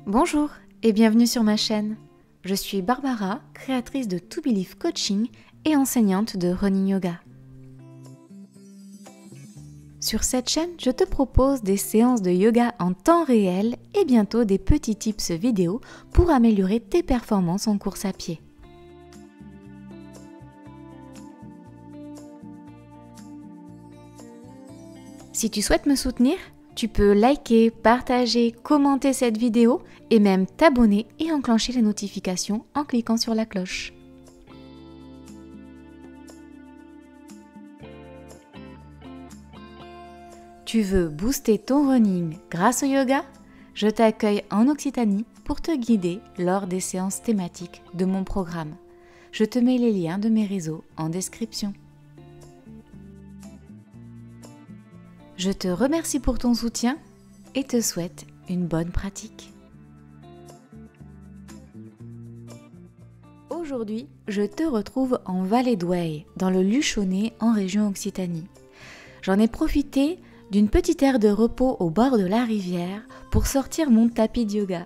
Bonjour et bienvenue sur ma chaîne. Je suis Barbara, créatrice de To Believe Coaching et enseignante de Running Yoga. Sur cette chaîne, je te propose des séances de yoga en temps réel et bientôt des petits tips vidéo pour améliorer tes performances en course à pied. Si tu souhaites me soutenir, tu peux liker, partager, commenter cette vidéo et même t'abonner et enclencher les notifications en cliquant sur la cloche. Tu veux booster ton running grâce au yoga? Je t'accueille en Occitanie pour te guider lors des séances thématiques de mon programme. Je te mets les liens de mes réseaux en description. Je te remercie pour ton soutien et te souhaite une bonne pratique. Aujourd'hui, je te retrouve en Vallée d'Oueil, dans le Luchonnet, en région Occitanie. J'en ai profité d'une petite aire de repos au bord de la rivière pour sortir mon tapis de yoga.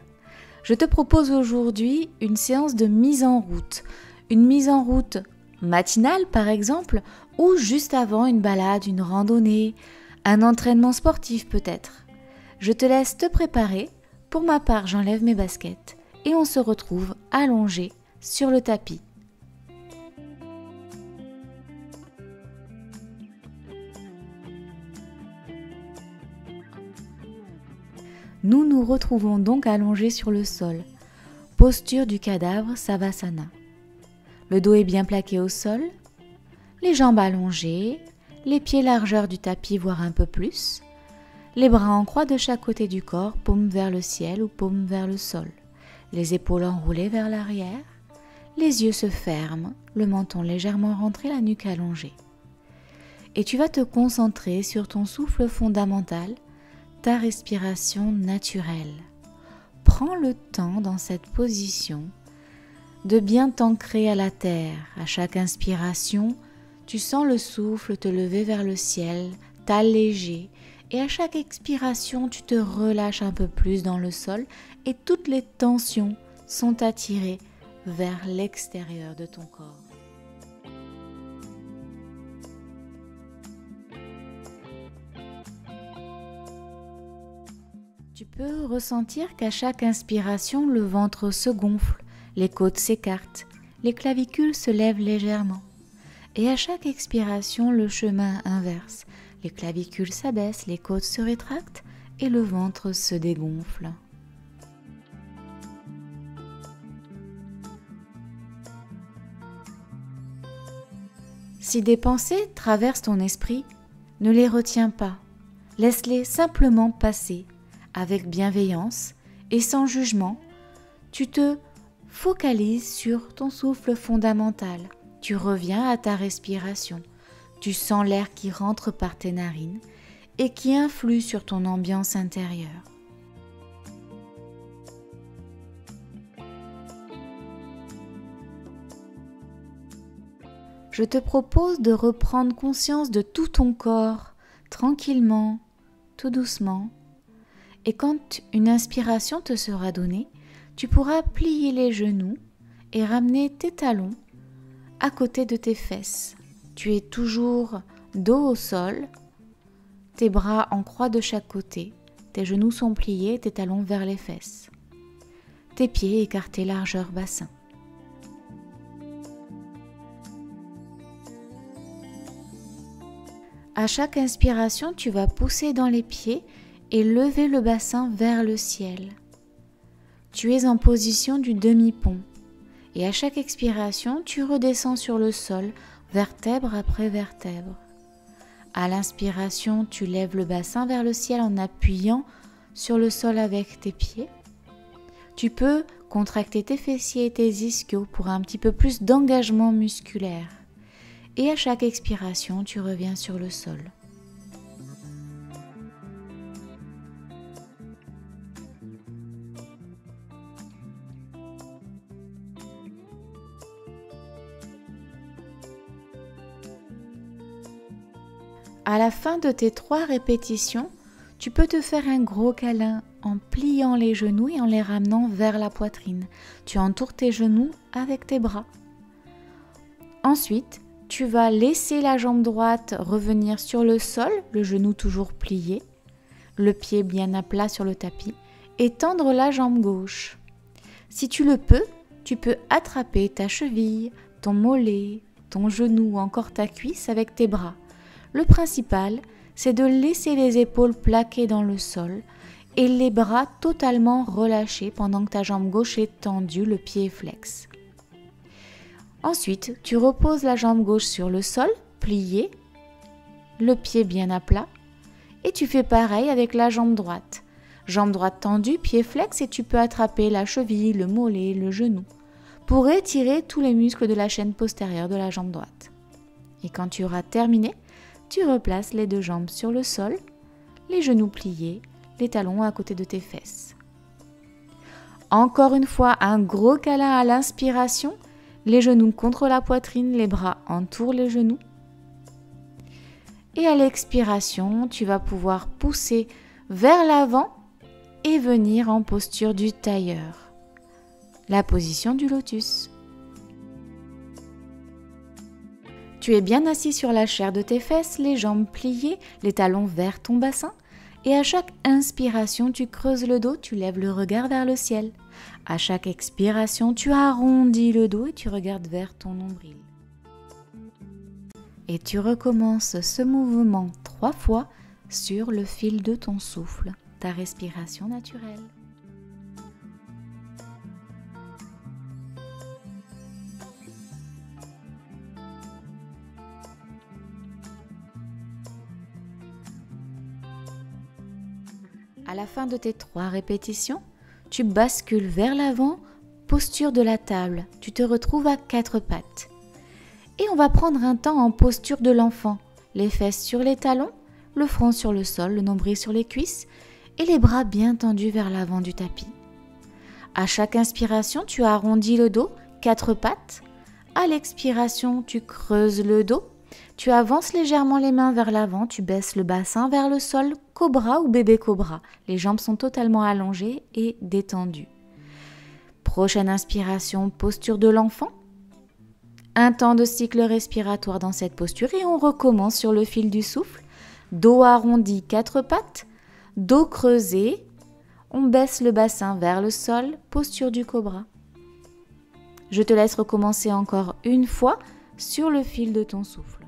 Je te propose aujourd'hui une séance de mise en route. Une mise en route matinale par exemple, ou juste avant une balade, une randonnée, un entraînement sportif peut-être. Je te laisse te préparer. Pour ma part, j'enlève mes baskets et on se retrouve allongé sur le tapis. Nous nous retrouvons donc allongés sur le sol. Posture du cadavre Savasana. Le dos est bien plaqué au sol, les jambes allongées, les pieds largeur du tapis voire un peu plus, les bras en croix de chaque côté du corps, paume vers le ciel ou paume vers le sol, les épaules enroulées vers l'arrière, les yeux se ferment, le menton légèrement rentré, la nuque allongée. Et tu vas te concentrer sur ton souffle fondamental, ta respiration naturelle. Prends le temps dans cette position de bien t'ancrer à la terre. À chaque inspiration, tu sens le souffle te lever vers le ciel, t'alléger, et à chaque expiration, tu te relâches un peu plus dans le sol et toutes les tensions sont attirées vers l'extérieur de ton corps. Tu peux ressentir qu'à chaque inspiration, le ventre se gonfle, les côtes s'écartent, les clavicules se lèvent légèrement. Et à chaque expiration, le chemin inverse. Les clavicules s'abaissent, les côtes se rétractent et le ventre se dégonfle. Si des pensées traversent ton esprit, ne les retiens pas. Laisse-les simplement passer avec bienveillance et sans jugement. Tu te focalises sur ton souffle fondamental. Tu reviens à ta respiration, tu sens l'air qui rentre par tes narines et qui influe sur ton ambiance intérieure. Je te propose de reprendre conscience de tout ton corps, tranquillement, tout doucement. Et quand une inspiration te sera donnée, tu pourras plier les genoux et ramener tes talons à côté de tes fesses. Tu es toujours dos au sol, tes bras en croix de chaque côté, tes genoux sont pliés, tes talons vers les fesses, tes pieds écartés largeur bassin. À chaque inspiration, tu vas pousser dans les pieds et lever le bassin vers le ciel. Tu es en position du demi-pont. Et à chaque expiration, tu redescends sur le sol, vertèbre après vertèbre. À l'inspiration, tu lèves le bassin vers le ciel en appuyant sur le sol avec tes pieds. Tu peux contracter tes fessiers et tes ischios pour un petit peu plus d'engagement musculaire. Et à chaque expiration, tu reviens sur le sol. À la fin de tes 3 répétitions, Tu peux te faire un gros câlin en pliant les genoux et en les ramenant vers la poitrine. Tu entoures tes genoux avec tes bras. Ensuite, tu vas laisser la jambe droite revenir sur le sol, le genou toujours plié, le pied bien à plat sur le tapis, et tendre la jambe gauche. Si tu le peux, tu peux attraper ta cheville, ton mollet, ton genou ou encore ta cuisse avec tes bras. Le principal, c'est de laisser les épaules plaquées dans le sol et les bras totalement relâchés pendant que ta jambe gauche est tendue, le pied est flex. Ensuite, tu reposes la jambe gauche sur le sol, pliée, le pied bien à plat, et tu fais pareil avec la jambe droite. Jambe droite tendue, pied flex, et tu peux attraper la cheville, le mollet, le genou, pour étirer tous les muscles de la chaîne postérieure de la jambe droite. Et quand tu auras terminé, tu replaces les deux jambes sur le sol, les genoux pliés, les talons à côté de tes fesses. Encore une fois, un gros câlin à l'inspiration, les genoux contre la poitrine, les bras entourent les genoux. Et à l'expiration, tu vas pouvoir pousser vers l'avant et venir en posture du tailleur, la position du lotus. Tu es bien assis sur la chair de tes fesses, les jambes pliées, les talons vers ton bassin. Et à chaque inspiration, tu creuses le dos, tu lèves le regard vers le ciel. À chaque expiration, tu arrondis le dos et tu regardes vers ton nombril. Et tu recommences ce mouvement 3 fois sur le fil de ton souffle, ta respiration naturelle. À la fin de tes 3 répétitions, tu bascules vers l'avant, posture de la table. Tu te retrouves à 4 pattes. Et on va prendre un temps en posture de l'enfant. Les fesses sur les talons, le front sur le sol, le nombril sur les cuisses et les bras bien tendus vers l'avant du tapis. À chaque inspiration, tu arrondis le dos, 4 pattes. À l'expiration, tu creuses le dos. Tu avances légèrement les mains vers l'avant, tu baisses le bassin vers le sol, cobra ou bébé cobra. Les jambes sont totalement allongées et détendues. Prochaine inspiration, posture de l'enfant. Un temps de cycle respiratoire dans cette posture et on recommence sur le fil du souffle. Dos arrondi, 4 pattes, dos creusé. On baisse le bassin vers le sol, posture du cobra. Je te laisse recommencer encore une fois sur le fil de ton souffle.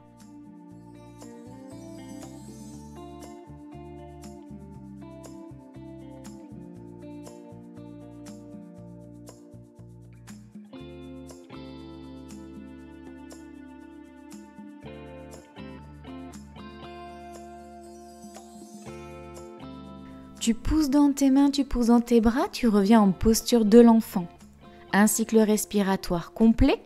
Tu pousses dans tes mains, tu pousses dans tes bras, tu reviens en posture de l'enfant. Un cycle respiratoire complet.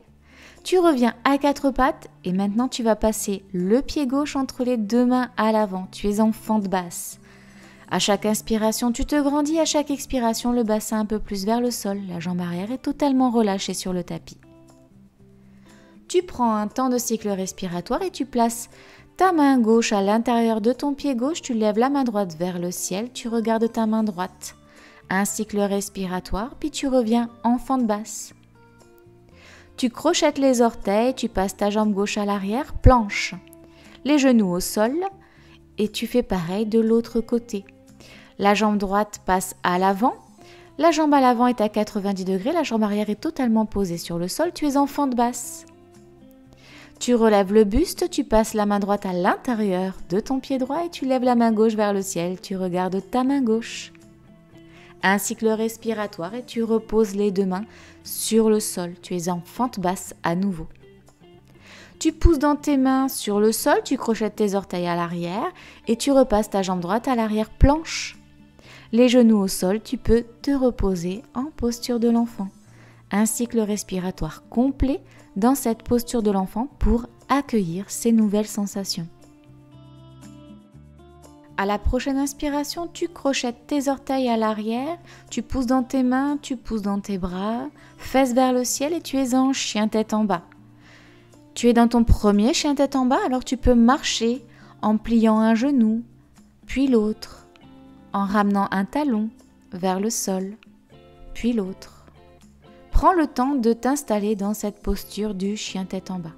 Tu reviens à 4 pattes et maintenant tu vas passer le pied gauche entre les 2 mains à l'avant. Tu es en fente basse. À chaque inspiration, tu te grandis. À chaque expiration, le bassin un peu plus vers le sol. La jambe arrière est totalement relâchée sur le tapis. Tu prends un temps de cycle respiratoire et tu places ta main gauche à l'intérieur de ton pied gauche, tu lèves la main droite vers le ciel, tu regardes ta main droite. Un cycle respiratoire, puis tu reviens en fente basse. Tu crochettes les orteils, tu passes ta jambe gauche à l'arrière, planche. Les genoux au sol et tu fais pareil de l'autre côté. La jambe droite passe à l'avant. La jambe à l'avant est à 90 degrés, la jambe arrière est totalement posée sur le sol, tu es en fente basse. Tu relèves le buste, tu passes la main droite à l'intérieur de ton pied droit et tu lèves la main gauche vers le ciel, tu regardes ta main gauche. Un cycle respiratoire et tu reposes les 2 mains sur le sol, tu es en fente basse à nouveau. Tu pousses dans tes mains sur le sol, tu crochettes tes orteils à l'arrière et tu repasses ta jambe droite à l'arrière planche. Les genoux au sol, tu peux te reposer en posture de l'enfant. Un cycle respiratoire complet dans cette posture de l'enfant pour accueillir ces nouvelles sensations. À la prochaine inspiration, tu crochettes tes orteils à l'arrière, tu pousses dans tes mains, tu pousses dans tes bras, fesses vers le ciel et tu es en chien tête en bas. Tu es dans ton premier chien tête en bas, alors tu peux marcher en pliant un genou, puis l'autre, en ramenant un talon vers le sol, puis l'autre. Prends le temps de t'installer dans cette posture du chien tête en bas.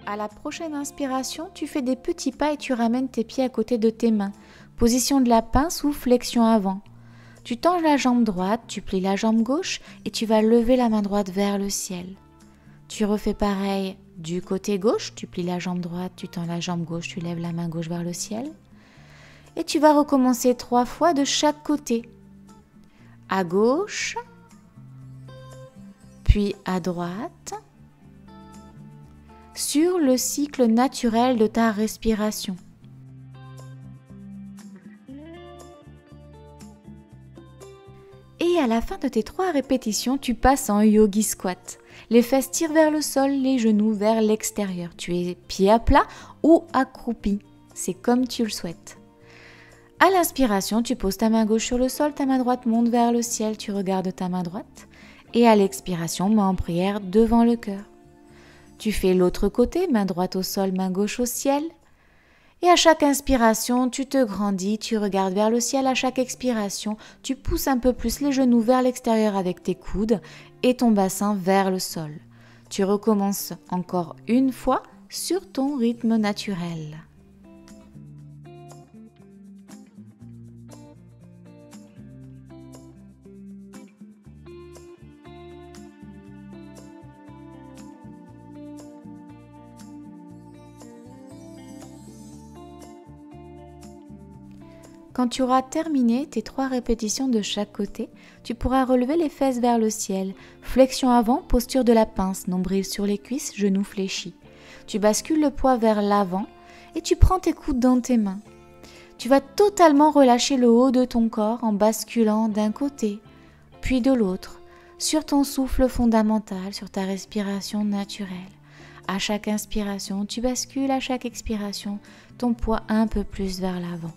À la prochaine inspiration, tu fais des petits pas et tu ramènes tes pieds à côté de tes mains. Position de la pince ou flexion avant. Tu tends la jambe droite, tu plies la jambe gauche et tu vas lever la main droite vers le ciel. Tu refais pareil du côté gauche, tu plies la jambe droite, tu tends la jambe gauche, tu lèves la main gauche vers le ciel. Et tu vas recommencer 3 fois de chaque côté. À gauche, puis à droite, sur le cycle naturel de ta respiration. Et à la fin de tes 3 répétitions, tu passes en yogi squat. Les fesses tirent vers le sol, les genoux vers l'extérieur. Tu es pied à plat ou accroupi. C'est comme tu le souhaites. À l'inspiration, tu poses ta main gauche sur le sol, ta main droite monte vers le ciel, tu regardes ta main droite. Et à l'expiration, main en prière devant le cœur. Tu fais l'autre côté, main droite au sol, main gauche au ciel. Et à chaque inspiration, tu te grandis, tu regardes vers le ciel. À chaque expiration, tu pousses un peu plus les genoux vers l'extérieur avec tes coudes et ton bassin vers le sol. Tu recommences encore une fois sur ton rythme naturel. Quand tu auras terminé tes 3 répétitions de chaque côté, tu pourras relever les fesses vers le ciel. Flexion avant, posture de la pince, nombril sur les cuisses, genoux fléchis. Tu bascules le poids vers l'avant et tu prends tes coudes dans tes mains. Tu vas totalement relâcher le haut de ton corps en basculant d'un côté, puis de l'autre, sur ton souffle fondamental, sur ta respiration naturelle. À chaque inspiration, tu bascules, à chaque expiration, ton poids un peu plus vers l'avant.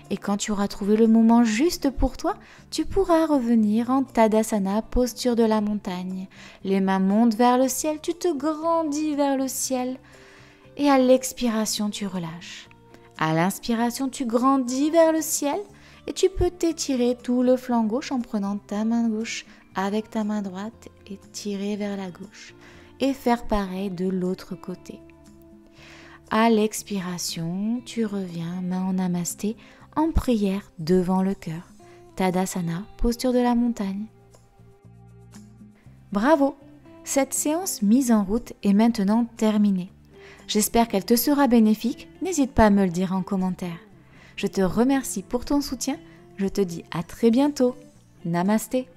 Et quand tu auras trouvé le moment juste pour toi, tu pourras revenir en Tadasana, posture de la montagne. Les mains montent vers le ciel, tu te grandis vers le ciel. Et à l'expiration, tu relâches. À l'inspiration, tu grandis vers le ciel et tu peux t'étirer tout le flanc gauche en prenant ta main gauche avec ta main droite et tirer vers la gauche. Et faire pareil de l'autre côté. À l'expiration, tu reviens, main en namasté, en prière devant le cœur. Tadasana, posture de la montagne. Bravo! Cette séance mise en route est maintenant terminée. J'espère qu'elle te sera bénéfique. N'hésite pas à me le dire en commentaire. Je te remercie pour ton soutien. Je te dis à très bientôt. Namasté!